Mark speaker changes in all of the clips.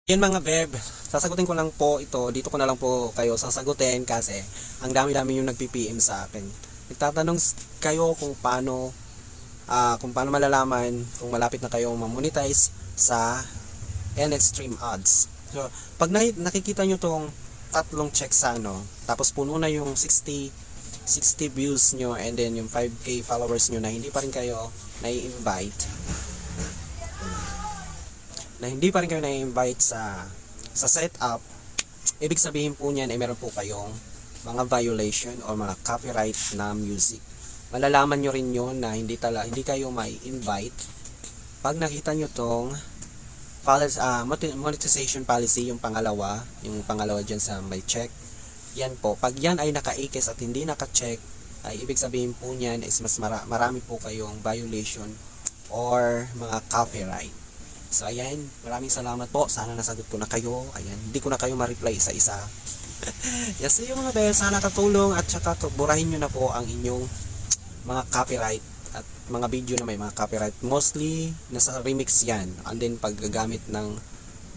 Speaker 1: Yan mga beb, sasagutin ko lang po ito, dito ko na lang po kayo sasagutin kasi ang dami-dami yung nagpi-PM sa akin. Nagtatanong kayo kung paano malalaman kung malapit na kayong ma-monetize sa Stream Ads. So, pag nakikita nyo tong tatlong check sa tapos puno na yung 60 views nyo and then yung 5k followers nyo na hindi pa rin kayo na-invite sa setup, ibig sabihin po niyan ay meron po kayong mga violation o mga copyright na music. Malalaman nyo rin yun na hindi kayo may invite pag nakita nyo tong monetization policy, yung pangalawa dyan sa may check. Yan po, pag yan ay naka-ikis at hindi naka-check, ay ibig sabihin po niyan is mas marami po kayong violation or mga copyright. So ayan, maraming salamat po. Sana nasagot ko na kayo. Ayan, hindi ko na kayo ma-reply isa-isa. Yes, yung mga bes, sana katulong at saka burahin nyo na po ang inyong mga copyright at mga video na may mga copyright. Mostly, nasa remix yan. And then paggagamit ng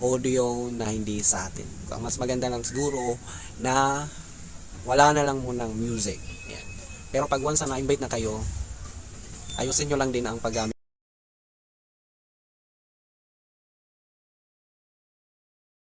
Speaker 1: audio na hindi sa atin. So, mas maganda lang siguro na wala na lang munang music. Ayan. Pero pag once na invite na kayo, ayusin nyo lang din ang paggamit